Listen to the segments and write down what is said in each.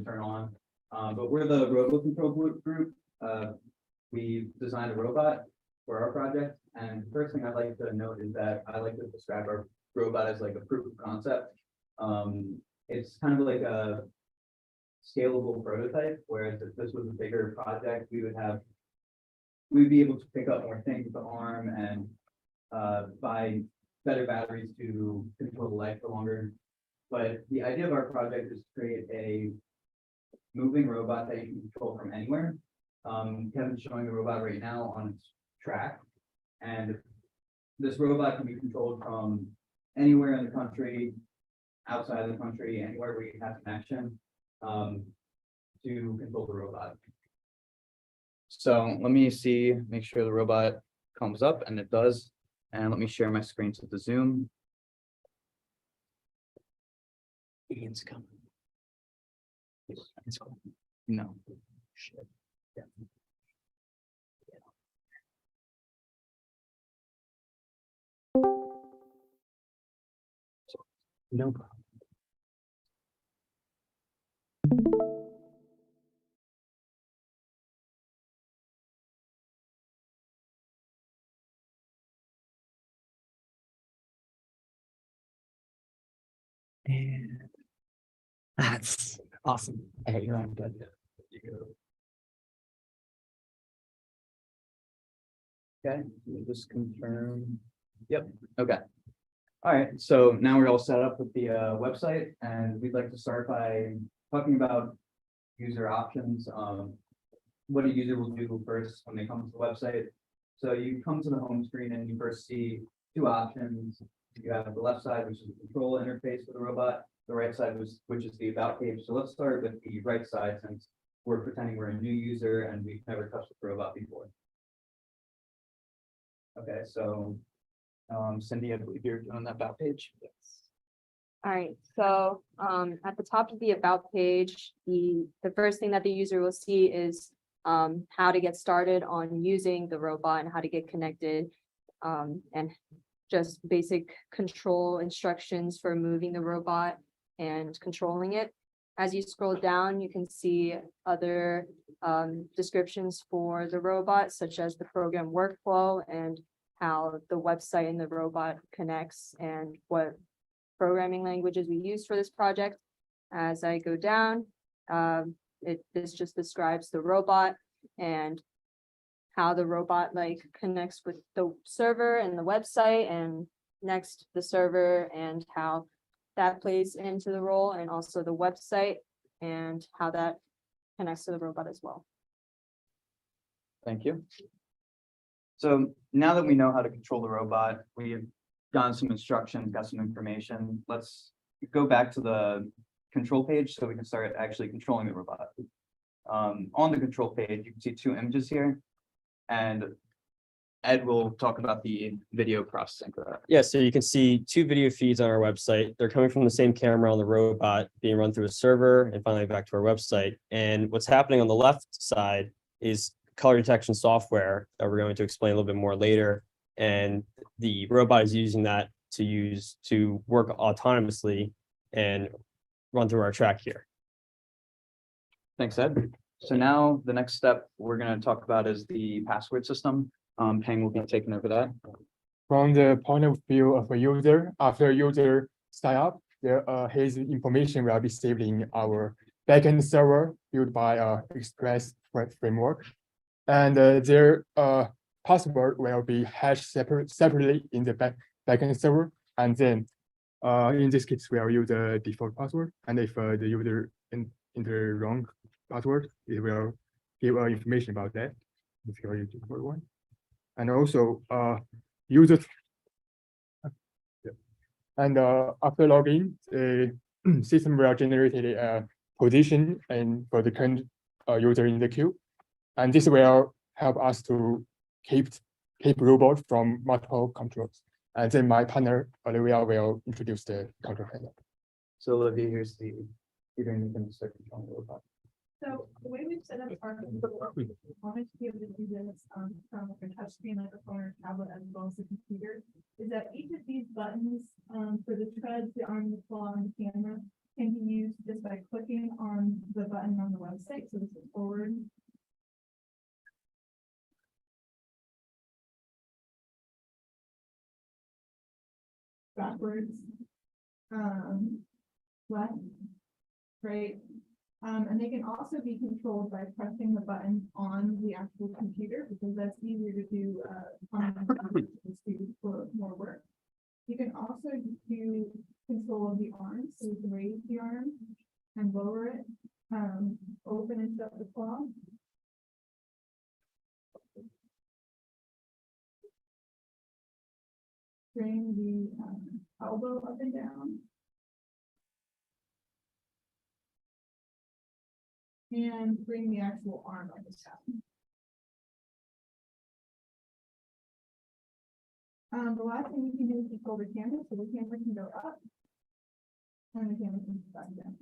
turn on. But we're the RoboControl group. We designed a robot for our project. And the first thing I'd like to note is that I like to describe our robot as like a proof of concept. It's kind of like a scalable prototype, whereas if this was a bigger project, we'd be able to pick up more things with the arm and buy better batteries to control the life for longer. But the idea of our project is to create a moving robot that you can control from anywhere. Kevin's showing the robot right now on its track, and this robot can be controlled from anywhere in the country, outside of the country, anywhere where you have connection to control the robot. So let me make sure the robot comes up, and it does. And let me share my screen to the Zoom. Ian's coming. No. Shit. Yeah. No problem. And that's awesome. Hey, you're on good. Okay, just confirm. Yep. Okay. All right. So now we're all set up with the website, and we'd like to start by talking about user options. What a user will do first when they come to the website. So you come to the home screen and you first see two options. You have the left side, which is the control interface for the robot, the right side, which is the about page. So let's start with the right side, since we're pretending we're a new user and we've never touched the robot before. Okay, so Cindy, I believe you're on that about page. Yes. All right, so at the top of the about page, the first thing that the user will see is how to get started on using the robot and how to get connected, and just basic control instructions for moving the robot and controlling it. As you scroll down, you can see other descriptions for the robot, such as the program workflow and how the website and the robot connects and what programming languages we use for this project. As I go down, this just describes the robot and how the robot connects with the server and the website, and next the server and how that plays into the role, and also the website and how that connects to the robot as well. Thank you. So now that we know how to control the robot, we have gotten some instructions, got some information. Let's go back to the control page so we can start actually controlling the robot. On the control page, you can see two images here, and Ed will talk about the video processing for that. Yeah, so you can see two video feeds on our website. They're coming from the same camera on the robot, being run through a server, and finally back to our website. And what's happening on the left side is color detection software that we're going to explain a little bit more later. And the robot is using that to work autonomously and run through our track here. Thanks, Ed. So now the next step we're going to talk about is the password system. Peng will be taking over that. From the point of view of a user, after user sign up, his information will be saved in our backend server built by Express framework, and their password will be hashed separately in the backend server, and then in this case we'll use the default password, and if the user enter wrong password, it will give information about that if you are using the one. And also user, and after login, the system will generate a position and for the current user in the queue, and this will help us to keep robot from multiple controls. And then my partner Olivia will introduce the control panel. So Olivia, here's the you're going to start controlling the robot. So the way we've set up our we wanted to be able to do this from like a touch screen, like a phone or tablet, as well as a computer, is that each of these buttons for the treads, the arm, the claw, and the camera can be used just by clicking on the button on the website, so this is forward. Backwards. Left. Right. And they can also be controlled by pressing the button on the actual computer, because that's easier to do, on the computer for more work. You can also do control of the arm, so you can raise the arm and lower it, open and shut the claw. Bring the elbow up and down. And bring the actual arm up and down. The last thing we can do is control the camera, so the camera can go up. And the camera can go back down.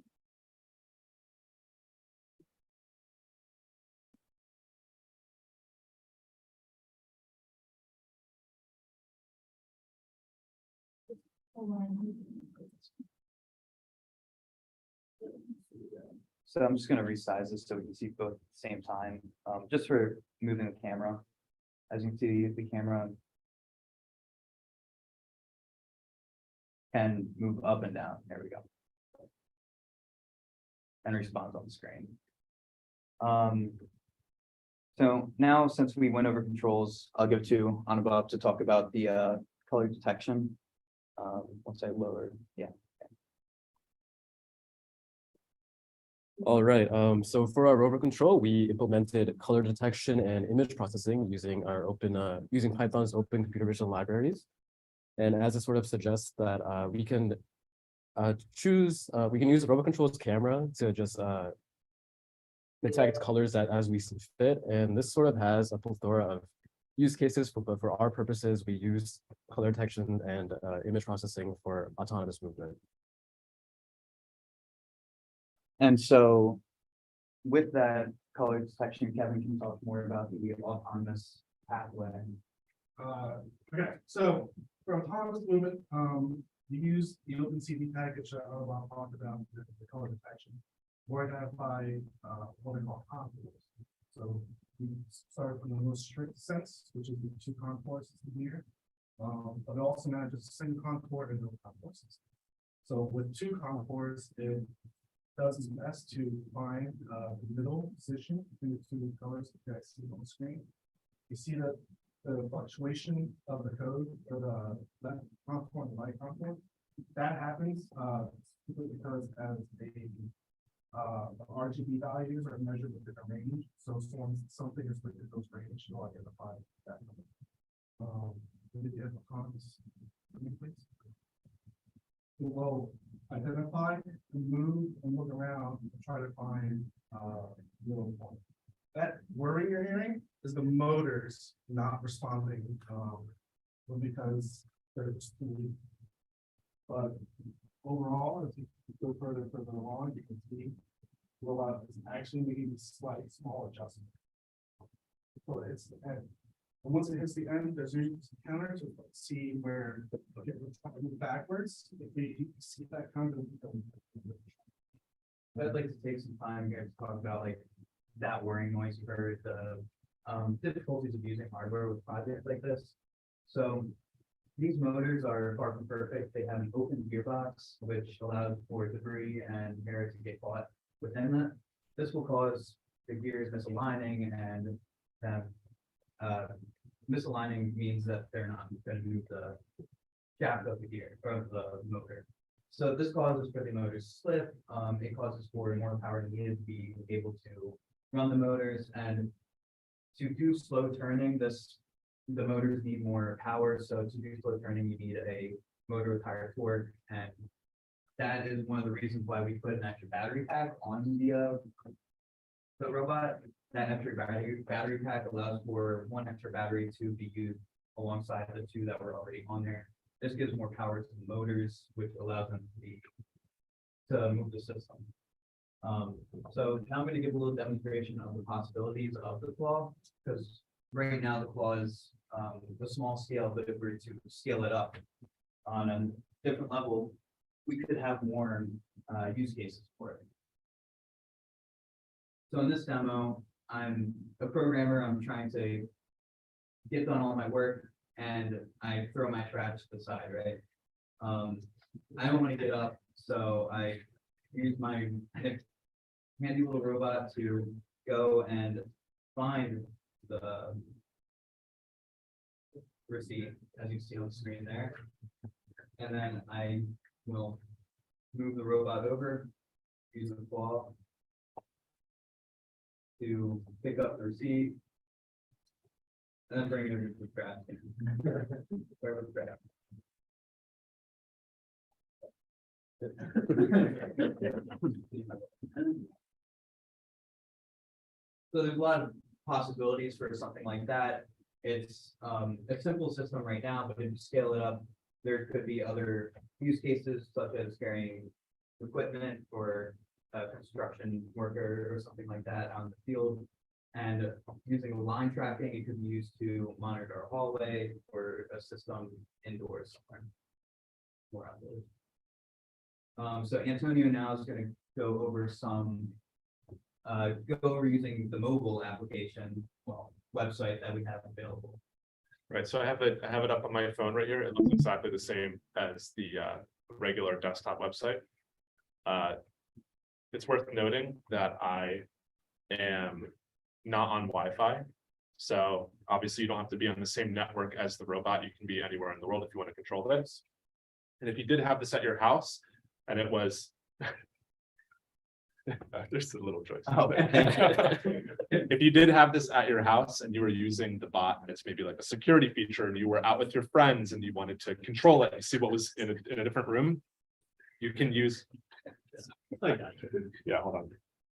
So I'm just gonna resize this so we can see both at the same time, just for moving the camera. As you can see, the camera can move up and down. There we go. And responds on the screen. So now, since we went over controls, I'll give to Anubhav to talk about the color detection. Once I lower, yeah. All right, so for our Rover Control, we implemented color detection and image processing using our using Python's open computer vision libraries. And as it sort of suggests that we can use RoboControl's camera to just detect colors that as we see fit. And this sort of has a plethora of use cases, but for our purposes, we use color detection and image processing for autonomous movement. And so with that color detection, Kevin can talk more about the autonomous pathway. Okay, so for autonomous movement, you use the OpenCV package that I'll talk about the color detection, or identify what we call contours. So we start from the most strict sense, which is the two contours here, but it also manages the same contour and no contour system. So with two contours, it does its best to find the middle position between the two colors that you guys see on the screen. You see that the fluctuation of the code for the left contour and the right contour, that happens simply because as the RGB values are measured within a range. So something is within those range, you'll identify that number. Please. We'll identify, move, and look around and try to find little point. That whirring you're hearing is the motors not responding, because they're just too weak. But overall, as you go further along, you can see the robot is actually making a slight small adjustment before it hits the end. And once it hits the end, there's usually some counter to see where it will move backwards. If you see that kind of. I'd like to take some time here to talk about like that whirring noise you heard, the difficulties of using hardware with projects like this. So these motors are far from perfect. They have an open gearbox, which allows for debris and air to get caught within that. This will cause the gears misaligning, and misaligning means that they're not going to move the shaft of the gear or of the motor. So this causes for the motor to slip. It causes for more power needed to be able to run the motors, and to do slow turning. The motors need more power. So to do slow turning, you need a motor with higher torque, and that is one of the reasons why we put an extra battery pack on the robot. That extra battery pack allows for one extra battery to be used alongside the two that were already on there. This gives more power to the motors, which allows them to move the system. So now I'm going to give a little demonstration of the possibilities of the claw, because right now the claw is the small scale, but if we were to scale it up on a different level, we could have more use cases for it. So in this demo, I'm a programmer, I'm trying to get done all my work and I throw my trash to the side, right? I don't want to get up, so I use my handy little robot to go and find the receipt, as you see on the screen there. And then I will move the robot over, use the claw to pick up the receipt. And then bring it over to the trash can. Wherever the trash. So there's a lot of possibilities for something like that. It's a simple system right now, but if you scale it up, there could be other use cases such as carrying equipment for a construction worker or something like that on the field. And using line tracking, it could be used to monitor a hallway or a system indoors somewhere. More outdoors. So Antonio now is going to go over using the mobile application, website that we have available. Right, so I have it up on my phone right here. It looks exactly the same as the regular desktop website. It's worth noting that I am not on Wi-Fi. So obviously you don't have to be on the same network as the robot. You can be anywhere in the world if you want to control this. And if you did have this at your house and it was there's a little choice. Oh. If you did have this at your house and you were using the bot and it's maybe like a security feature and you were out with your friends and you wanted to control it and see what was in a different room, you can use. Yeah, hold on.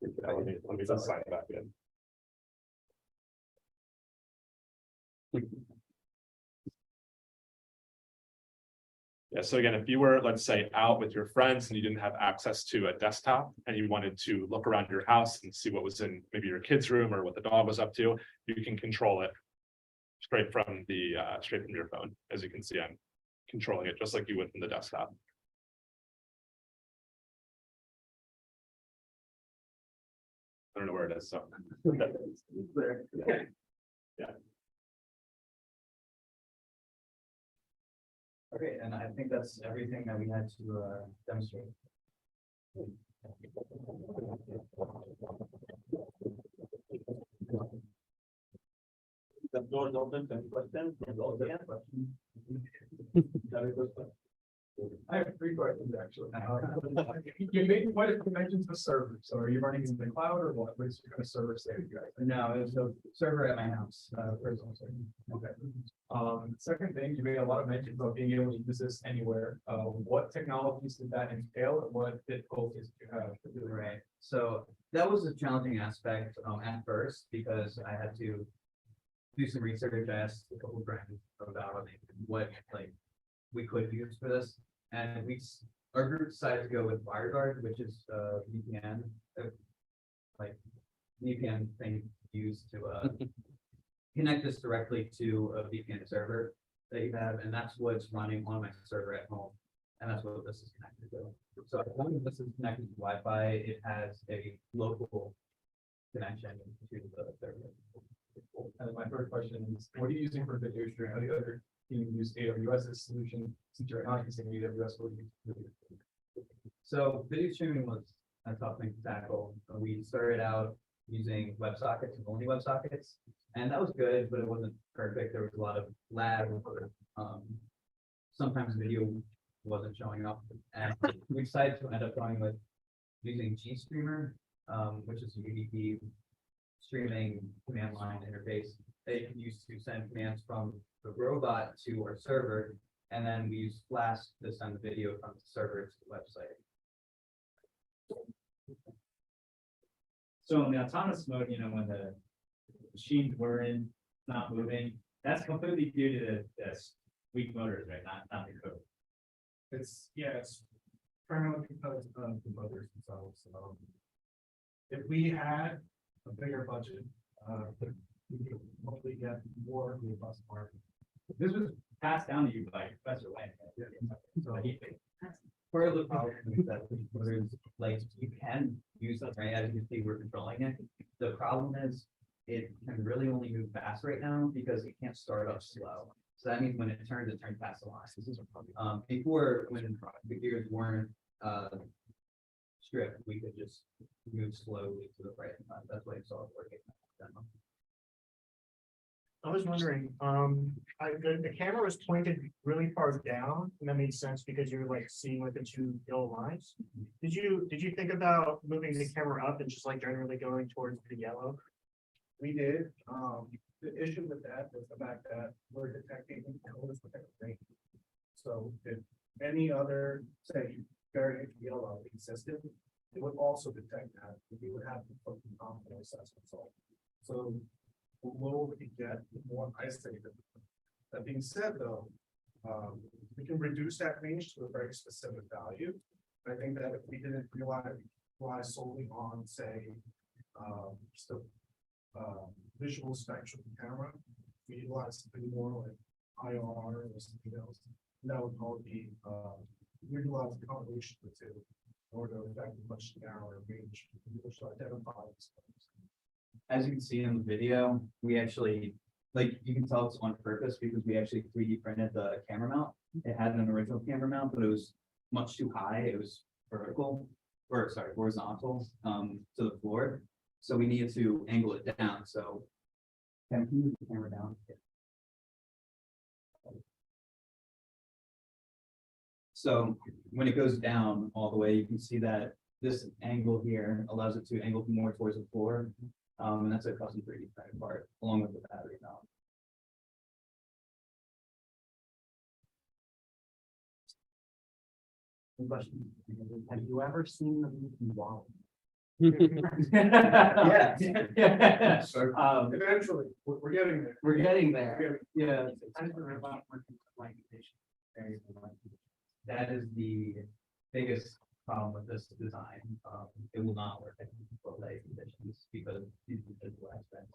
Yeah, let me just sign back in. Yeah, so again, if you were, let's say, out with your friends and you didn't have access to a desktop and you wanted to look around your house and see what was in maybe your kid's room or what the dog was up to, you can control it straight from your phone. As you can see, I'm controlling it just like you would from the desktop. I don't know where it is, so. Yeah. Okay, and I think that's everything that we had to demonstrate. The floor is open to any questions. I have 3 questions actually. You made quite a connection to the server, so are you running in the cloud or what? What's your kind of server state, you guys? No, it was a server at my house, personal server. Okay. Second thing, you made a lot of mentions about being able to use this anywhere. What technologies did that entail and what difficulties did you have to do? Right, so that was a challenging aspect at first because I had to do some research. I asked a couple of friends about what we could use for this, and our group decided to go with WireGuard, which is VPN, VPN thing used to connect this directly to a VPN server that you have, and that's what's running on my server at home, and that's what this is connected to. So as long as this is connected to Wi-Fi, it has a local connection to the server. And my third question is, what are you using for video streaming? How do you other team use AWS's solution? Since you're not using AWS, what do you do? So video streaming was a tough thing to tackle. We started out using WebSockets and only WebSockets, and that was good, but it wasn't perfect. There was a lot of lag. Sometimes video wasn't showing up, and we decided to end up going with using GStreamer, which is a UDP streaming command line interface that you can use to send commands from the robot to our server, and then we use Flash to send the video from the server to the website. So in the autonomous mode, when the machines were not moving, that's completely due to the weak motors, right? Not the code. It's primarily because of the motors themselves. If we had a bigger budget, we could hopefully get more robust market. This was passed down to you by Professor Wayne. So Part of the problem is that you can use them, right? As you see, we're controlling it, The problem is, it can really only move fast right now because it can't start up slow. So that means when it turns fast a lot. Before, when the gears weren't, stripped, we could just move slowly to the right. That's why you saw it working. I was wondering, the camera was pointed really far down, and that made sense because you're like seeing like the two yellow lines. Did you think about moving the camera up and just like generally going towards the yellow? We did, the issue with that was the fact that we're detecting colors within the range. So if any other, say, variant yellow existed, it would also detect that, and we would have to put the confidence assessments on. So the lower we get, the more isolated. That being said, though, we can reduce that range to a very specific value. I think that if we didn't rely solely on, say, just a visual spectrum camera, we utilize something more like IR or something else. And that would probably be we utilize a combination of the two in order to affect a much narrower range, which to identify this. As you can see in the video, we actually, like, you can tell it's on purpose because we actually 3D printed the camera mount. It had an original camera mount, but it was much too high. It was horizontal, to the floor. So we needed to angle it down. So can you move the camera down? So when it goes down all the way, you can see that this angle here allows it to angle more towards the floor. And that's a custom 3D printed part along with the battery mount. Any questions? Have you ever seen the movie Wall? Yeah. Eventually, we're getting there. We're getting there. Yeah. That is the biggest problem with this design. It will not work in full light conditions because these are physical aspects.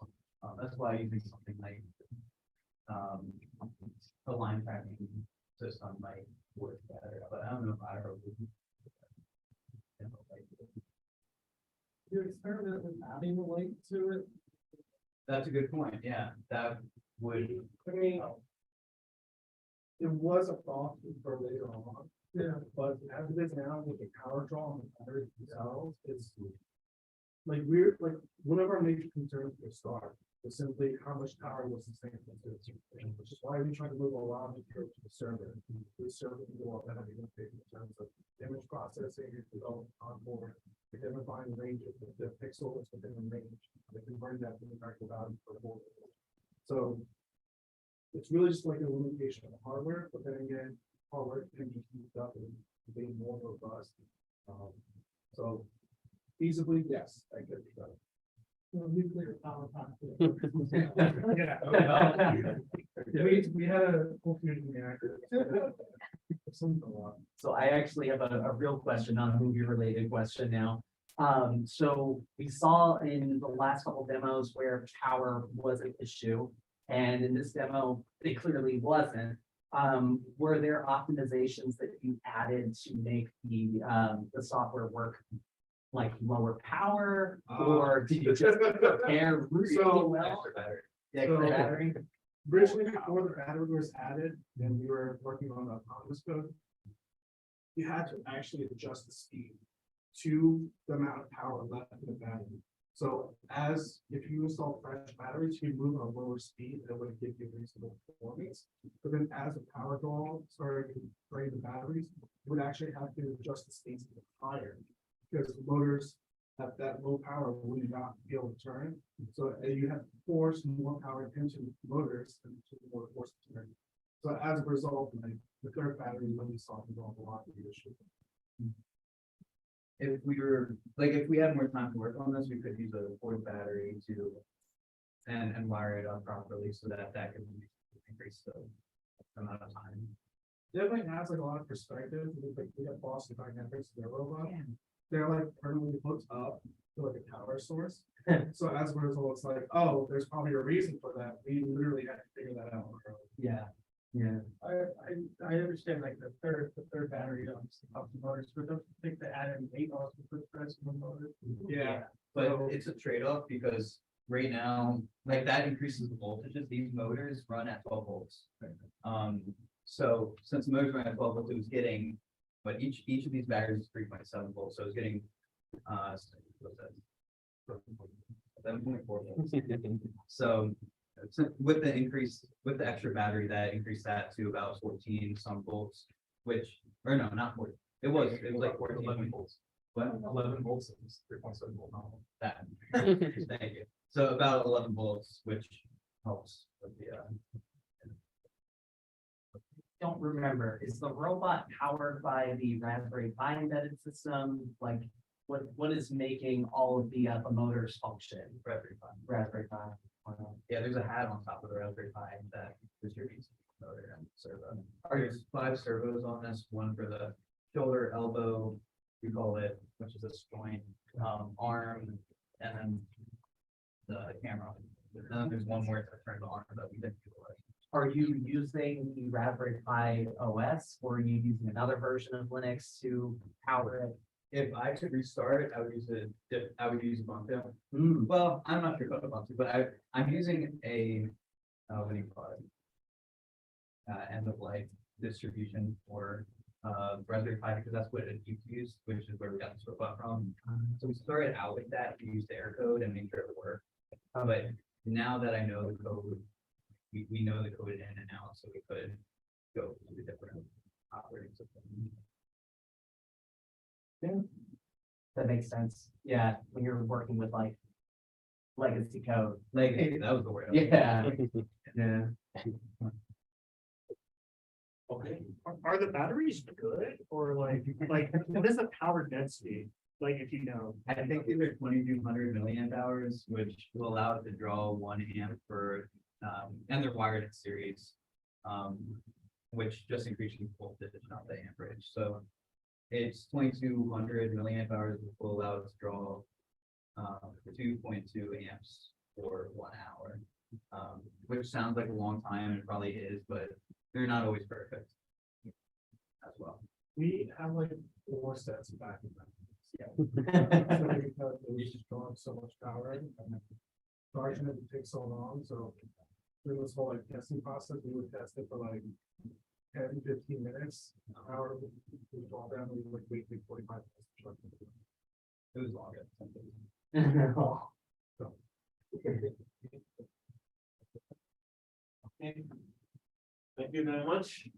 That's why using something like a line tracking system might work better, but I don't know if I would. You experiment with adding a light to it. That's a good point. Yeah, that would. I mean, it was a thought for later on. Yeah, but as it is now with the power draw and the batteries themselves, it's like one of our major concerns at the start was simply how much power was sustainable to the system, which is why we try to move a lot of it to the server. The server can go up and in terms of image processing, development on board, identifying the range of the pixels within the range. They can bring that to the practical value for the board. So it's really just like a limitation of the hardware, but then again, hardware can be used up and be more robust. So feasibly, yes, I could be done. Nuclear power plant. We had a full fusion reactor. So I actually have a real question, not a movie related question now. So we saw in the last couple demos where power was an issue. And in this demo, it clearly wasn't. Were there optimizations that you added to make the software work like lower power, or did you just prepare really well? Yeah, So- the battery. Originally, before the battery was added, and we were working on the autonomous code, you had to actually adjust the speed to the amount of power left in the battery. So as if you install fresh batteries, you move at a lower speed, that would give you reasonable performance. But then as the power draw started to drain the batteries, you would actually have to adjust the speeds a bit higher. Because the motors at that low power would not be able to turn. So you have to force more power into motors and to more force to turn. So as a result, like the third battery really solved a lot of the issue. If we were, like, if we had more time to work on this, we could use a fourth battery to and wire it up properly so that could increase the amount of time. Definitely has like a lot of perspective. We have Boston Dynamics, their robot. They're like permanently hooked up to like a power source. So as a result, it's like, oh, there's probably a reason for that. We literally had to figure that out. Yeah. Yeah. I understand like the third battery of the motors, but don't you think they added weight also puts stress on the motor? Yeah, but it's a trade-off because right now, like that increases the voltages. These motors run at 12 volts. So since the motors run at 12 volts, it was getting, but each of these batteries is 3.7 volts, so it's getting, what's that? 7.4 volts. So with the increase, with the extra battery, that increased that to about 14 some volts, which, or no, not 14. It was like 14 11 volts. But 11 volts is 3.7 volt. That. Thank you. So about 11 volts, which helps with the, Don't remember, is the robot powered by the Raspberry Pi embedded system? Like, what is making all of the motors function? Raspberry Pi. Raspberry Pi. Yeah, there's a hat on top of the Raspberry Pi that distributes the motor and servo. There's 5 servos on this, one for the shoulder, elbow, we call it, which is a joint, arm, and then the camera. And then there's one more to turn the arm that we didn't utilize. Are you using the Raspberry Pi OS or are you using another version of Linux to power it? If I could restart it, I would use Ubuntu. Hmm. Well, I'm not sure about Ubuntu, but I'm using a, what do you call it? End of life distribution for Raspberry Pi, because that's what it used to use, which is where we got this robot from. So we started out with that, we used the error code and made sure it would work. But now that I know the code, we know the code in and out, so we could go to the different operating system. That makes sense. Yeah, when you're working with like legacy code. Like, that was the word. Yeah. Yeah. Okay, are the batteries good or like what is the power density? Like, if you know, I think these are 2200 milliamp hours, which will allow it to draw 1 amp for, and they're wired in series, which just increases voltage, not the amperage. So it's 2200 milliamp hours, which will allow it to draw 2.2 amps for 1 hour, which sounds like a long time, and it probably is, but they're not always perfect as well. We have like 4 sets of back. We just drawing so much power and charging it takes so long, so through this whole like testing process, we would test it for like 10-15 minutes, an hour, we draw down, we would wait 45 minutes. It was longer. Thank you very much.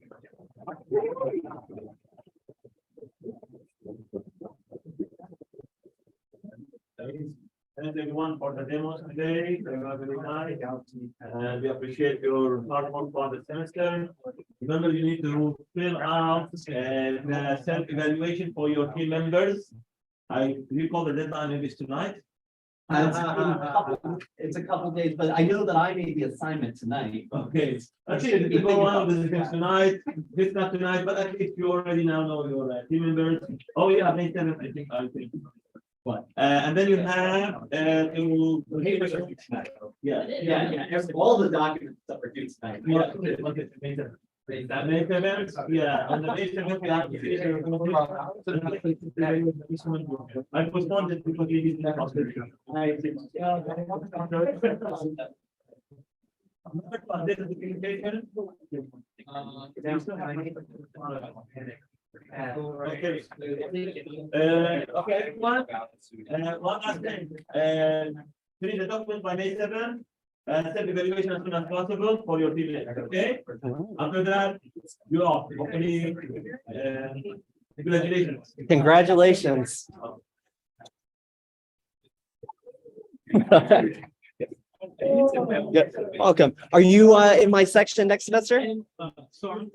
Thank everyone for the demos today. They were very nice. And we appreciate your hard work for the semester. Remember, you need to fill out the self-evaluation for your team members. I recall the deadline maybe it's tonight. It's a couple days, but I know that I made the assignment tonight. Okay, actually, we go on with this tonight, this not tonight, but at least you already now know your team members. Oh, yeah, May 7th, I think. What? And then you have, Yeah, all the documents that were due tonight. That May 7th, yeah, on the May 7th, the application. I postponed it because we didn't have. This is the communication. Okay. Okay, everyone. One last thing. Finish the document by May 7th. Set evaluation as soon as possible for your team. Okay. After that, you're off. Hopefully, congratulations. Congratulations. Yeah, welcome. Are you in my section next semester? Sorry.